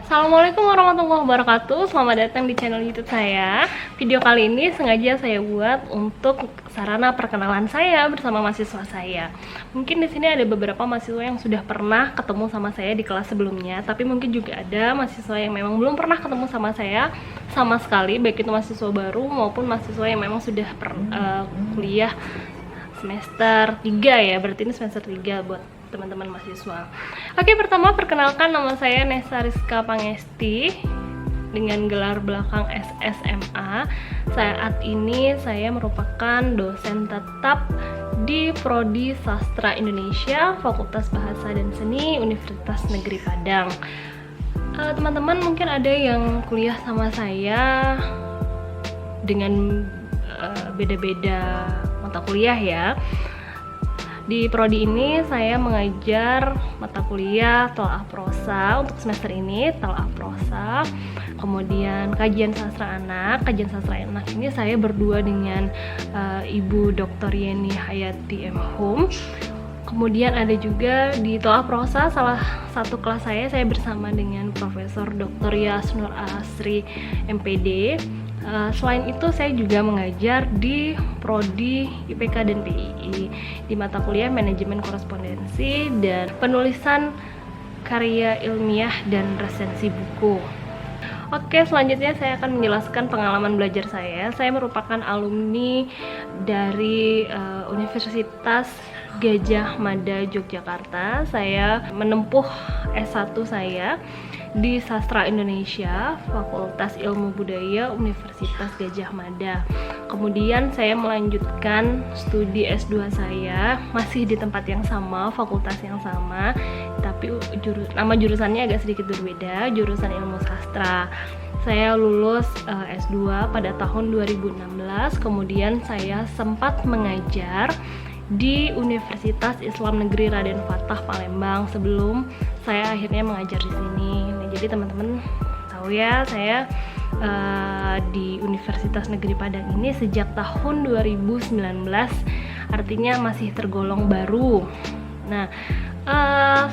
Assalamualaikum warahmatullahi wabarakatuh. Selamat datang di channel YouTube saya. Video kali ini sengaja saya buat untuk sarana perkenalan saya bersama mahasiswa saya. Mungkin di sini ada beberapa mahasiswa yang sudah pernah ketemu sama saya di kelas sebelumnya, tapi mungkin juga ada mahasiswa yang memang belum pernah ketemu sama saya sama sekali, baik itu mahasiswa baru maupun mahasiswa yang memang sudah kuliah semester 3 ya. Berarti ini semester 3 buat teman-teman mahasiswa. Oke, pertama perkenalkan, nama saya Nessa Rizka Pangesti dengan gelar belakang SSMA. Saat ini saya merupakan dosen tetap di Prodi Sastra Indonesia, Fakultas Bahasa dan Seni, Universitas Negeri Padang. Teman-teman mungkin ada yang kuliah sama saya dengan beda-beda mata kuliah ya. Di prodi ini saya mengajar mata kuliah telaah prosa untuk semester ini, telaah prosa. Kemudian kajian sastra anak. Kajian sastra anak ini saya berdua dengan Ibu Dr. Yeni Hayati M. Hum. Kemudian ada juga di telaah prosa salah satu kelas saya bersama dengan Profesor Dr. Yasnur Asri MPD. Selain itu saya juga mengajar di Prodi IPK dan PII di mata kuliah Manajemen Korespondensi dan Penulisan Karya Ilmiah dan Resensi Buku. Oke, selanjutnya saya akan menjelaskan pengalaman belajar saya. Saya merupakan alumni dari Universitas Gadjah Mada Yogyakarta. Saya menempuh S1 saya di Sastra Indonesia, Fakultas Ilmu Budaya, Universitas Gadjah Mada. Kemudian saya melanjutkan studi S2 saya masih di tempat yang sama, fakultas yang sama, tapi nama jurusannya agak sedikit berbeda, jurusan Ilmu Sastra. Saya lulus S2 pada tahun 2016, kemudian saya sempat mengajar di Universitas Islam Negeri Raden Fatah Palembang sebelum saya akhirnya mengajar di sini. Nah, jadi teman-teman tahu ya, saya di Universitas Negeri Padang ini sejak tahun 2019, artinya masih tergolong baru. Nah,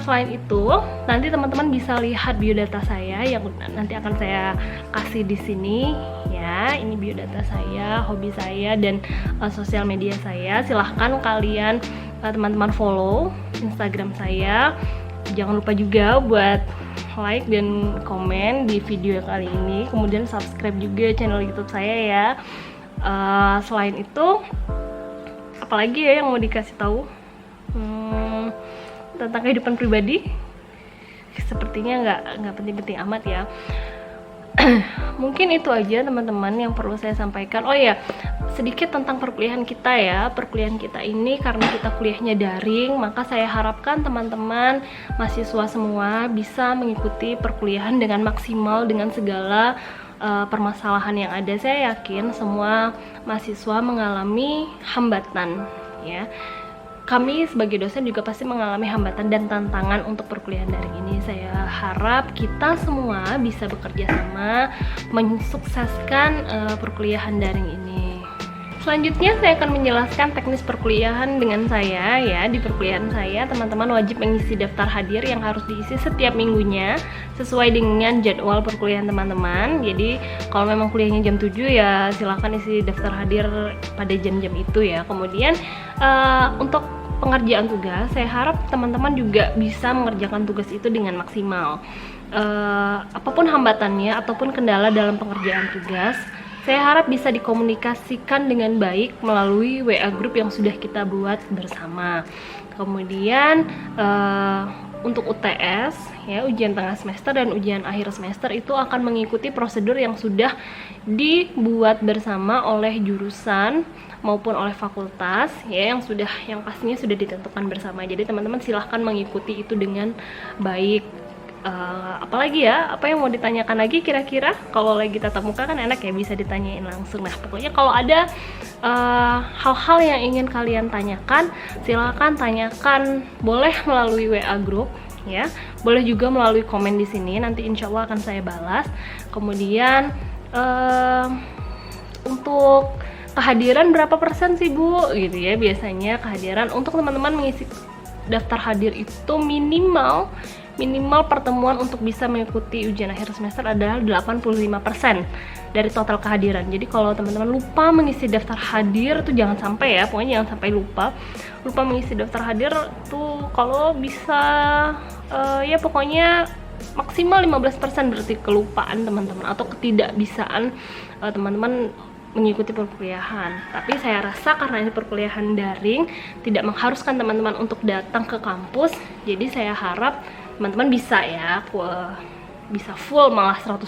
selain itu nanti teman-teman bisa lihat biodata saya yang nanti akan saya kasih di sini ya. Ini biodata saya, hobi saya, dan sosial media saya. Silahkan kalian teman-teman follow Instagram saya. Jangan lupa juga buat like dan komen di video kali ini. Kemudian subscribe juga channel YouTube saya ya. Selain itu, apalagi ya yang mau dikasih tahu tentang kehidupan pribadi? Sepertinya nggak penting-penting amat ya. Mungkin itu aja teman-teman yang perlu saya sampaikan. Oh ya, sedikit tentang perkuliahan kita ya. Perkuliahan kita ini karena kita kuliahnya daring, maka saya harapkan teman-teman mahasiswa semua bisa mengikuti perkuliahan dengan maksimal dengan segala permasalahan yang ada. Saya yakin semua mahasiswa mengalami hambatan ya. Kami sebagai dosen juga pasti mengalami hambatan dan tantangan untuk perkuliahan daring ini. Saya harap kita semua bisa bekerja sama mensukseskan perkuliahan daring ini. Selanjutnya saya akan menjelaskan teknis perkuliahan dengan saya ya. Di perkuliahan saya teman-teman wajib mengisi daftar hadir yang harus diisi setiap minggunya sesuai dengan jadwal perkuliahan teman-teman. Jadi kalau memang kuliahnya jam 7 ya silahkan isi daftar hadir pada jam-jam itu ya. Kemudian untuk pengerjaan tugas, saya harap teman-teman juga bisa mengerjakan tugas itu dengan maksimal. Apapun hambatannya ataupun kendala dalam pengerjaan tugas, saya harap bisa dikomunikasikan dengan baik melalui WA group yang sudah kita buat bersama. Kemudian untuk UTS ya, ujian tengah semester dan ujian akhir semester itu akan mengikuti prosedur yang sudah dibuat bersama oleh jurusan maupun oleh fakultas ya, yang pastinya sudah ditentukan bersama. Jadi teman-teman silahkan mengikuti itu dengan baik. Apalagi ya, apa yang mau ditanyakan lagi kira-kira? Kalau lagi tatap muka kan enak ya, bisa ditanyain langsung. Nah pokoknya kalau ada hal-hal yang ingin kalian tanyakan, silahkan tanyakan, boleh melalui WA group ya, boleh juga melalui komen di sini, nanti insya Allah akan saya balas. Kemudian untuk kehadiran berapa persen sih Bu gitu ya, biasanya kehadiran untuk teman-teman mengisi daftar hadir itu minimal minimal pertemuan untuk bisa mengikuti ujian akhir semester adalah 85% dari total kehadiran. Jadi kalau teman-teman lupa mengisi daftar hadir tuh jangan sampai ya, pokoknya jangan sampai lupa mengisi daftar hadir tuh. Kalau bisa ya pokoknya maksimal 15% berarti kelupaan teman-teman atau ketidakbisaan teman-teman mengikuti perkuliahan. Tapi saya rasa karena ini perkuliahan daring, tidak mengharuskan teman-teman untuk datang ke kampus, jadi saya harap teman-teman bisa ya, bisa full malah 100%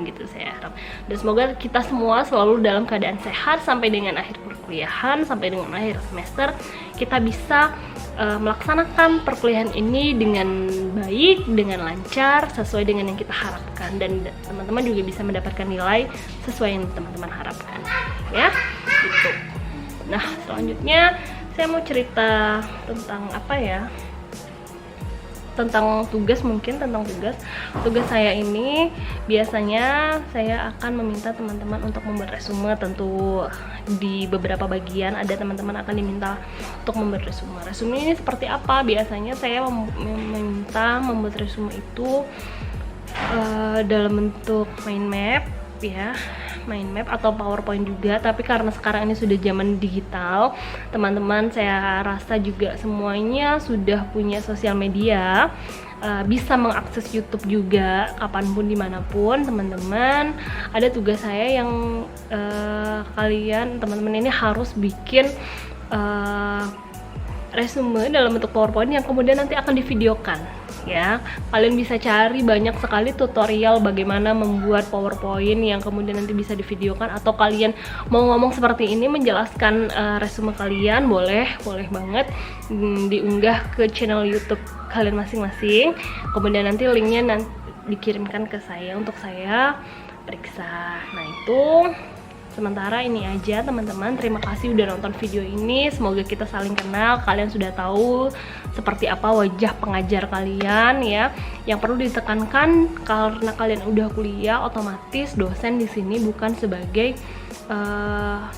gitu saya harap. Dan semoga kita semua selalu dalam keadaan sehat sampai dengan akhir perkuliahan, sampai dengan akhir semester kita bisa melaksanakan perkuliahan ini dengan baik, dengan lancar, sesuai dengan yang kita harapkan, dan teman-teman juga bisa mendapatkan nilai sesuai yang teman-teman harapkan ya gitu. Nah, selanjutnya saya mau cerita tentang apa ya, tentang tugas. Tugas saya ini biasanya saya akan meminta teman-teman untuk membuat resume. Tentu di beberapa bagian ada teman-teman akan diminta untuk membuat resume. Resume ini seperti apa? Biasanya saya meminta membuat resume itu dalam bentuk mind map ya, mind map atau PowerPoint juga. Tapi karena sekarang ini sudah zaman digital, teman-teman saya rasa juga semuanya sudah punya sosial media, bisa mengakses YouTube juga kapanpun dimanapun. Teman-teman, ada tugas saya yang teman-teman ini harus bikin resume dalam bentuk PowerPoint yang kemudian nanti akan divideokan ya. Kalian bisa cari banyak sekali tutorial bagaimana membuat PowerPoint yang kemudian nanti bisa divideokan, atau kalian mau ngomong seperti ini menjelaskan resume kalian, boleh banget diunggah ke channel YouTube kalian masing-masing. Kemudian nanti linknya dikirimkan ke saya untuk saya periksa. Nah, itu sementara ini aja teman-teman. Terima kasih udah nonton video ini. Semoga kita saling kenal. Kalian sudah tahu seperti apa wajah pengajar kalian ya. Yang perlu ditekankan, karena kalian udah kuliah, otomatis dosen di sini bukan sebagai 100%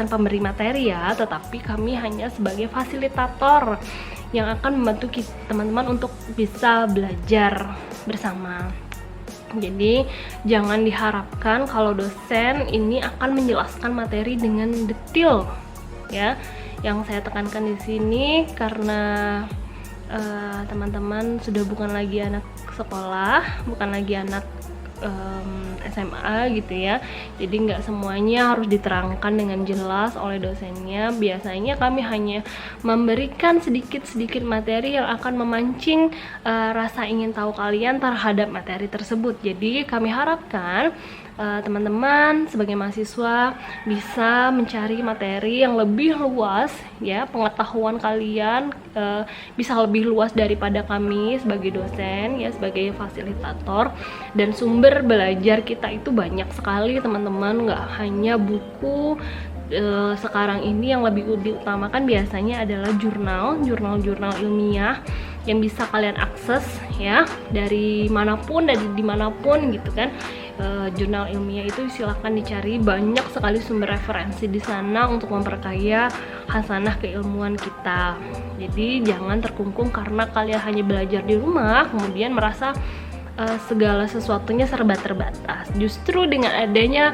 pemberi materi ya, tetapi kami hanya sebagai fasilitator yang akan membantu teman-teman untuk bisa belajar bersama. Jadi jangan diharapkan kalau dosen ini akan menjelaskan materi dengan detail ya. Yang saya tekankan di sini karena teman-teman sudah bukan lagi anak sekolah, bukan lagi anak SMA gitu ya. Jadi nggak semuanya harus diterangkan dengan jelas oleh dosennya. Biasanya kami hanya memberikan sedikit-sedikit materi yang akan memancing rasa ingin tahu kalian terhadap materi tersebut. Jadi kami harapkan teman-teman sebagai mahasiswa bisa mencari materi yang lebih luas ya, pengetahuan kalian bisa lebih luas daripada kami sebagai dosen ya, sebagai fasilitator. Dan sumber belajar kita itu banyak sekali teman-teman, nggak hanya buku. Sekarang ini yang lebih diutamakan biasanya adalah jurnal ilmiah yang bisa kalian akses ya dari manapun, dari dimanapun gitu kan. Jurnal ilmiah itu silahkan dicari, banyak sekali sumber referensi di sana untuk memperkaya hasanah keilmuan kita. Jadi jangan terkungkung karena kalian hanya belajar di rumah kemudian merasa segala sesuatunya serba terbatas. Justru dengan adanya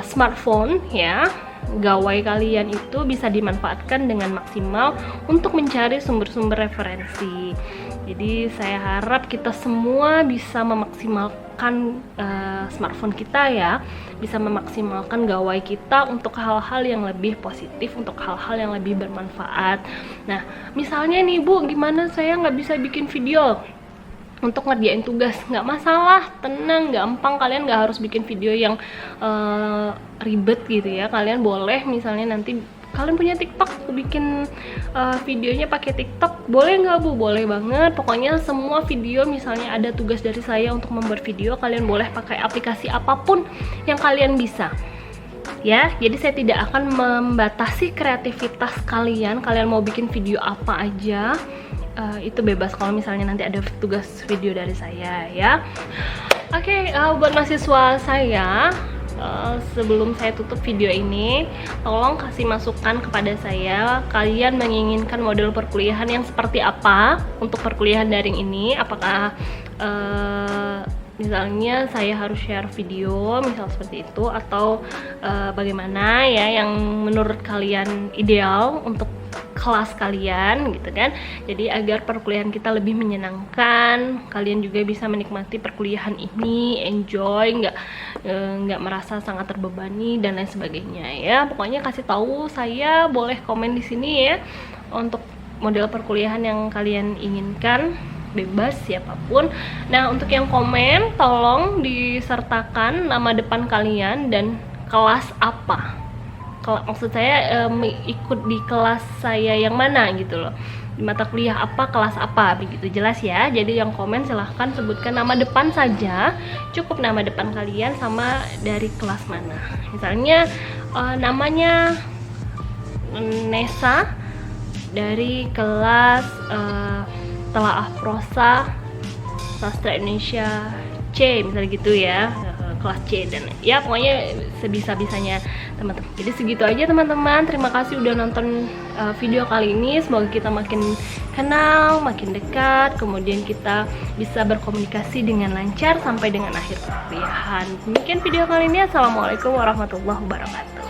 smartphone ya, gawai kalian itu bisa dimanfaatkan dengan maksimal untuk mencari sumber-sumber referensi. Jadi saya harap kita semua bisa memaksimalkan smartphone kita ya, bisa memaksimalkan gawai kita untuk hal-hal yang lebih positif, untuk hal-hal yang lebih bermanfaat. Nah, misalnya nih Bu, gimana saya nggak bisa bikin video untuk ngerjain tugas? Nggak masalah, tenang, gampang. Kalian nggak harus bikin video yang ribet gitu ya. Kalian boleh misalnya nanti kalian punya TikTok, bikin videonya pakai TikTok, boleh nggak Bu? Boleh banget. Pokoknya semua video, misalnya ada tugas dari saya untuk membuat video, kalian boleh pakai aplikasi apapun yang kalian bisa ya. Jadi saya tidak akan membatasi kreativitas kalian. Kalian mau bikin video apa aja, itu bebas kalau misalnya nanti ada tugas video dari saya ya. Oke, buat mahasiswa saya, sebelum saya tutup video ini, tolong kasih masukan kepada saya, kalian menginginkan model perkuliahan yang seperti apa untuk perkuliahan daring ini. Apakah misalnya saya harus share video misal seperti itu, atau bagaimana ya yang menurut kalian ideal untuk kelas kalian gitu kan. Jadi agar perkuliahan kita lebih menyenangkan, kalian juga bisa menikmati perkuliahan ini, enjoy, nggak merasa sangat terbebani dan lain sebagainya ya. Pokoknya kasih tahu saya, boleh komen di sini ya untuk model perkuliahan yang kalian inginkan, bebas siapapun. Nah, untuk yang komen tolong disertakan nama depan kalian dan kelas apa. Maksud saya ikut di kelas saya yang mana gitu loh, di mata kuliah apa, kelas apa, begitu jelas ya. Jadi yang komen silahkan sebutkan nama depan saja, cukup nama depan kalian sama dari kelas mana. Misalnya namanya Nesa dari kelas Telaah Prosa Sastra Indonesia C misalnya gitu ya, kelas C, dan ya pokoknya sebisa-bisanya teman-teman. Jadi segitu aja teman-teman, terima kasih udah nonton video kali ini. Semoga kita makin kenal, makin dekat, kemudian kita bisa berkomunikasi dengan lancar sampai dengan akhir perkuliahan. Demikian video kali ini, assalamualaikum warahmatullahi wabarakatuh.